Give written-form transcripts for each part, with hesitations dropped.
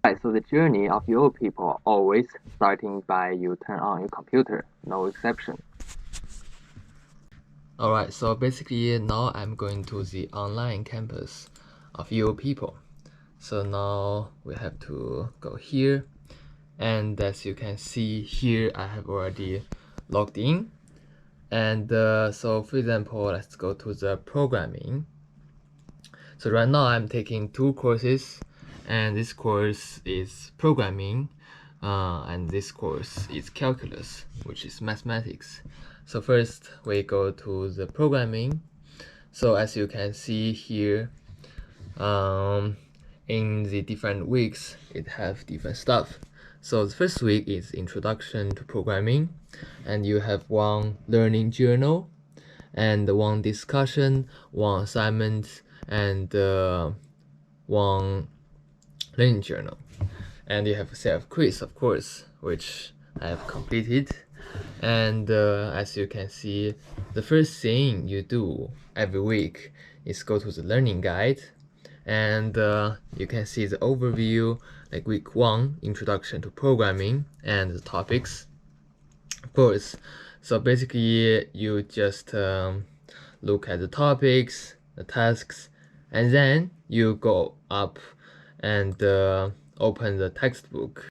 Right, so the journey of your people always starting by you turn on your computer, no exception. Alright, so basically now I'm going to the online campus of Uopeople. So now we have to go here, and as you can see here, I have already logged in. And so for example, let's go to the programming. So right now I'm taking two courses, and this course is programming, and this course is calculus, which is mathematics. So first we go to the programming. So as you can see here, in the different weeks, it have different stuff. So the first week is introduction to programming, and you have one learning journal, and one discussion, one assignment, and one learning journal. And you have a set of quiz, of course, which I have completed. And as you can see, the first thing you do every week is go to the learning guide, and you can see the overview, like week 1, introduction to programming, and the topics, of course. So basically you just look at the topics, the tasks, and then you go up and open the textbook.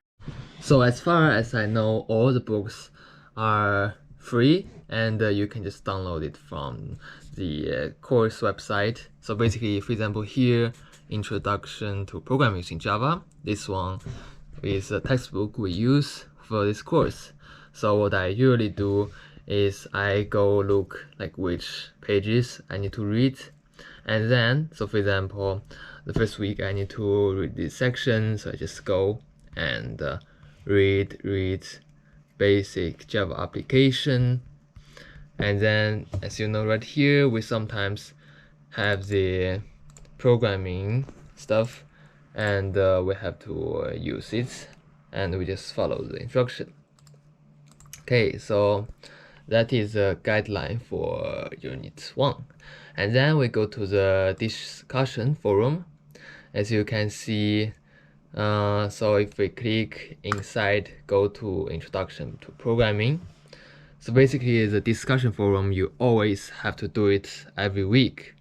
So as far as I know, all the books are free, and you can just download it from the course website. So basically, for example, here, Introduction to Programming Using Java, this one is a textbook we use for this course. So what I usually do is I go look like which pages I need to read, and then, so for example, the first week I need to read this section, so I just go and read basic Java application. And then, as you know, right here we sometimes have the programming stuff, and we have to use it, and we just follow the instruction. Okay, so that is a guideline for unit 1. And then we go to the discussion forum. As you can see, so if we click inside, go to introduction to programming. So basically the discussion forum, you always have to do it every week.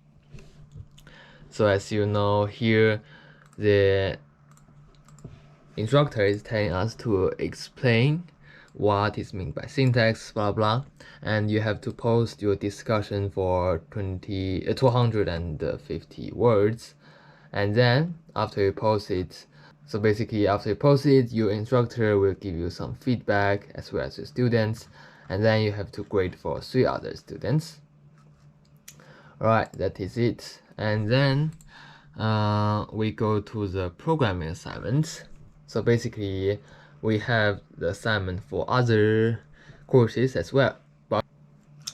So as you know here, the instructor is telling us to explain what is meant by syntax, blah blah, and you have to post your discussion for 250 words. And then after you post it, so basically after you post it, your instructor will give you some feedback as well as your students, and then you have to grade for 3 other students. Alright, that is it. And then we go to the programming assignments. So basically we have the assignment for other courses as well.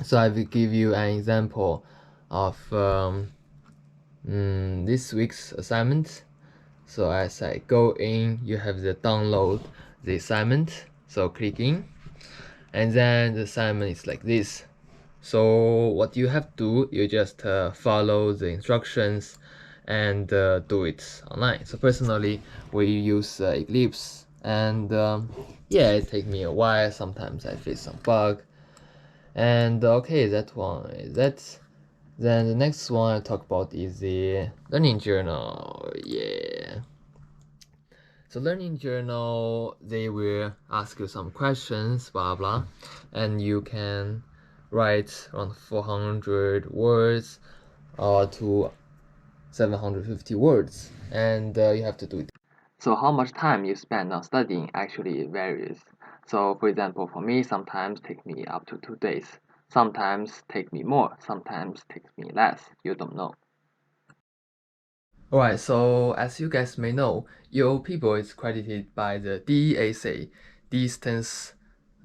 So I will give you an example of this week's assignment. So as I go in, you have the download the assignment, so clicking, and then the assignment is like this. So what you have to do, you just follow the instructions and do it online. So personally, we use Eclipse, and yeah, it takes me a while. Sometimes I face some bug, and okay, that one is that. Then the next one I talk about is the learning journal. Yeah. So learning journal, they will ask you some questions, blah blah, and you can write around 400 words to 750 words, and you have to do it. So how much time you spend on studying actually varies. So for example, for me, sometimes take me up to 2 days. Sometimes take me more, sometimes takes me less. You don't know. Alright, so as you guys may know, Uopeople is credited by the DEAC, Distance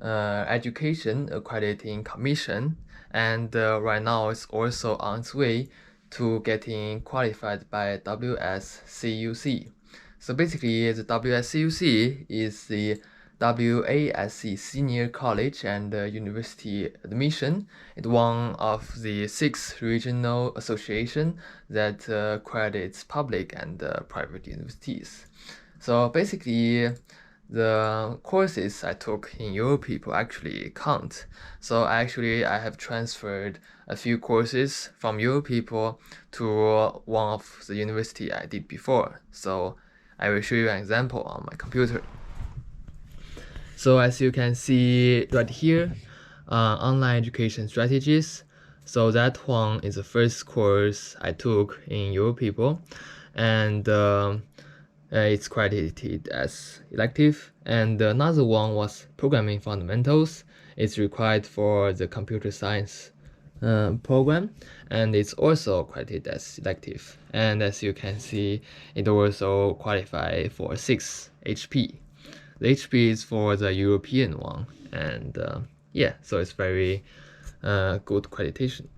Education Accrediting Commission, and right now it's also on its way to getting qualified by WSCUC. So basically, the WSCUC is the WASC Senior College and University Admission. It's one of the 6 regional associations that accredits public and private universities. So basically, the courses I took in Uopeople actually count. So actually, I have transferred a few courses from Uopeople to one of the university I did before. So I will show you an example on my computer. So as you can see right here, online education strategies. So that one is the first course I took in Uopeople, and it's credited as elective. And another one was programming fundamentals. It's required for the computer science program, and it's also credited as elective. And as you can see, it also qualified for 6 HP. The HP is for the European one, and yeah, so it's very good accreditation.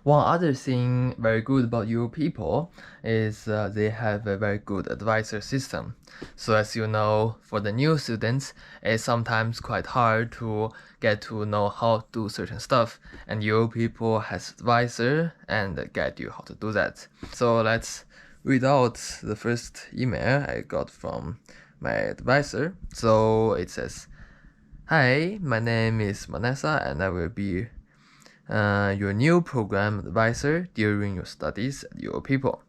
One other thing very good about Uopeople is they have a very good advisor system. So as you know, for the new students, it's sometimes quite hard to get to know how to do certain stuff, and Uopeople has advisor and guide you how to do that. So let's read out the first email I got from my advisor. So it says, "Hi, my name is Vanessa, and I will be your new program advisor during your studies at Uopeople.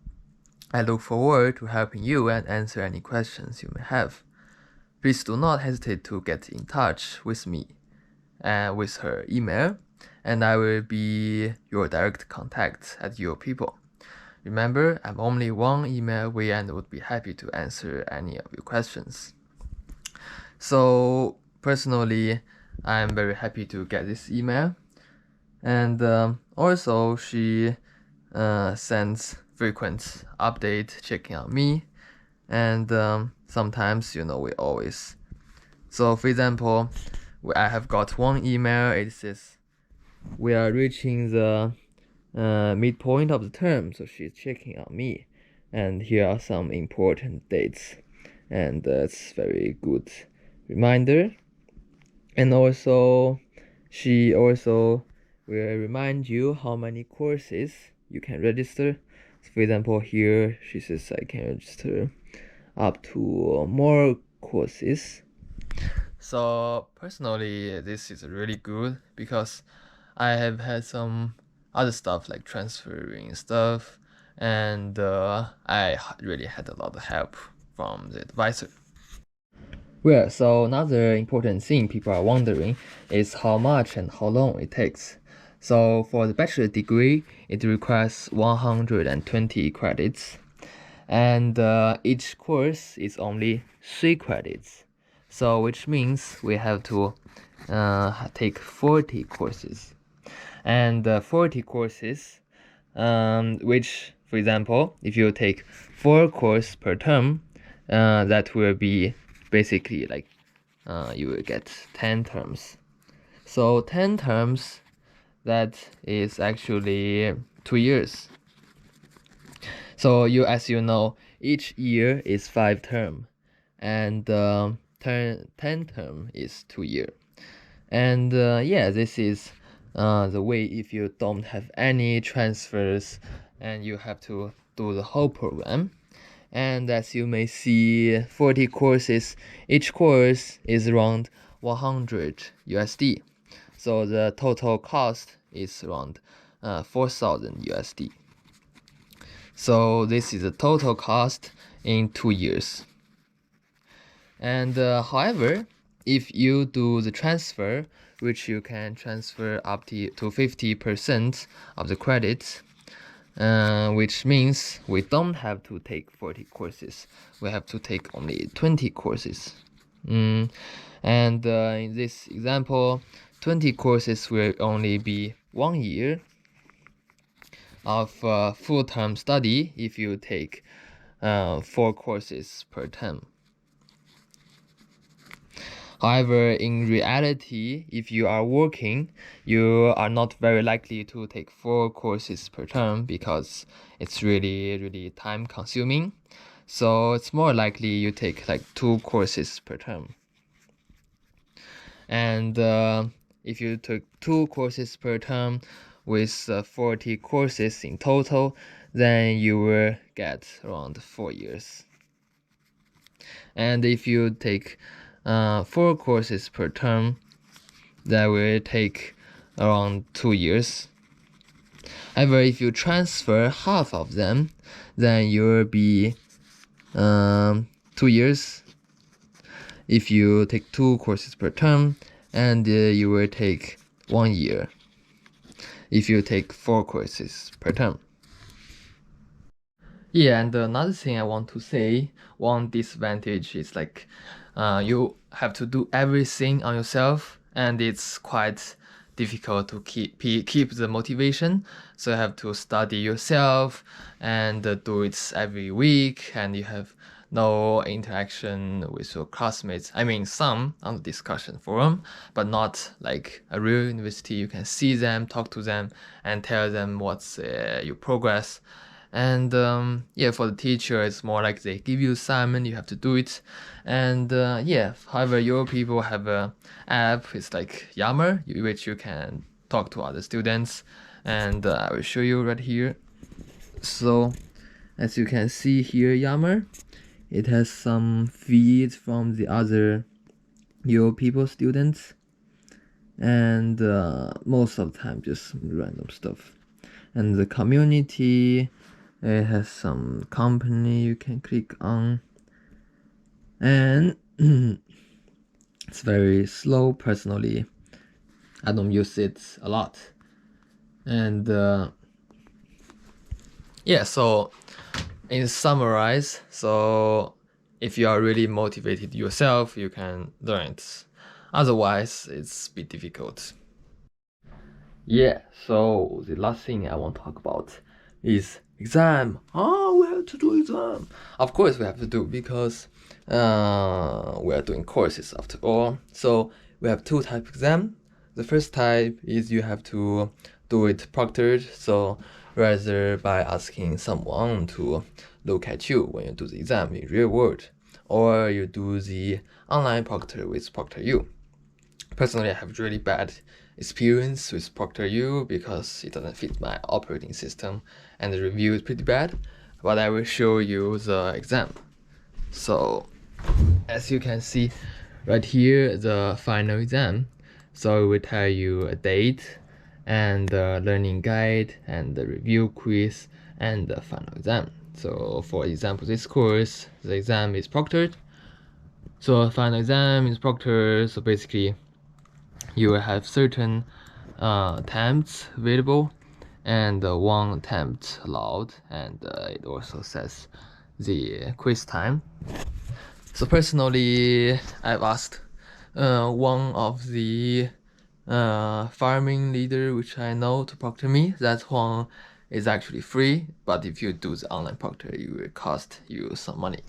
I look forward to helping you and answer any questions you may have. Please do not hesitate to get in touch with me with her email, and I will be your direct contact at Uopeople. Remember, I'm only one email away and would be happy to answer any of your questions." So personally, I'm very happy to get this email. And also, she sends frequent update checking on me, and sometimes, we always. So, for example, I have got one email. It says we are reaching the midpoint of the term, so she's checking on me, and here are some important dates, and that's very good reminder. And also, she also will remind you how many courses you can register. So for example, here she says I can register up to more courses. So personally, this is really good because I have had some other stuff like transferring stuff, and I really had a lot of help from the advisor. Well, so another important thing people are wondering is how much and how long it takes. So for the bachelor degree, it requires 120 credits, and each course is only 3 credits. So which means we have to take 40 courses. And 40 courses, which, for example, if you take 4 courses per term, that will be basically like you will get 10 terms. So 10 terms, that is actually 2 years. So as you know, each year is 5 term, and 10 term is 2 year. And yeah, this is the way if you don't have any transfers and you have to do the whole program. And as you may see, 40 courses, each course is around 100 USD. So the total cost is around 4,000 USD. So this is the total cost in 2 years. And however, if you do the transfer, which you can transfer up to 50% of the credits, which means we don't have to take 40 courses. We have to take only 20 courses. And in this example, 20 courses will only be 1 year of full-time study if you take 4 courses per term. However, in reality, if you are working, you are not very likely to take 4 courses per term because it's really, really time consuming. So it's more likely you take like 2 courses per term. And if you took 2 courses per term with 40 courses in total, then you will get around 4 years. And if you take 4 courses per term, that will take around 2 years. However, if you transfer half of them, then you will be 2 years. If you take 2 courses per term, and you will take 1 year if you take 4 courses per term. Yeah, and another thing I want to say, one disadvantage is like you have to do everything on yourself, and it's quite difficult to keep the motivation. So you have to study yourself and do it every week, and you have no interaction with your classmates. I mean, some on the discussion forum, but not like a real university. You can see them, talk to them, and tell them what's your progress. And yeah, for the teacher, it's more like they give you assignment, you have to do it. And yeah, however, your people have a app. It's like Yammer, which you can talk to other students. And I will show you right here. So as you can see here, Yammer, it has some feeds from the other Uopeople students, and most of the time just random stuff. And the community, it has some company you can click on, and it's very slow. Personally, I don't use it a lot. And yeah, so in summarize, so if you are really motivated yourself, you can learn it. Otherwise, it's a bit difficult. Yeah, so the last thing I want to talk about is exam. Oh, we have to do exam. Of course we have to do, because we are doing courses after all. So we have 2 type exam. The first type is you have to do it proctored, so rather by asking someone to look at you when you do the exam in real world, or you do the online proctor with ProctorU. Personally, I have really bad experience with ProctorU because it doesn't fit my operating system, and the review is pretty bad. But I will show you the exam. So as you can see right here, the final exam. So it will tell you a date and the learning guide and the review quiz and the final exam. So for example, this course, the exam is proctored. So final exam is proctored. So basically, you will have certain attempts available and 1 attempt allowed, and it also says the quiz time. So personally, I've asked one of the farming leader which I know to proctor me. That one is actually free, but if you do the online proctor, it will cost you some money.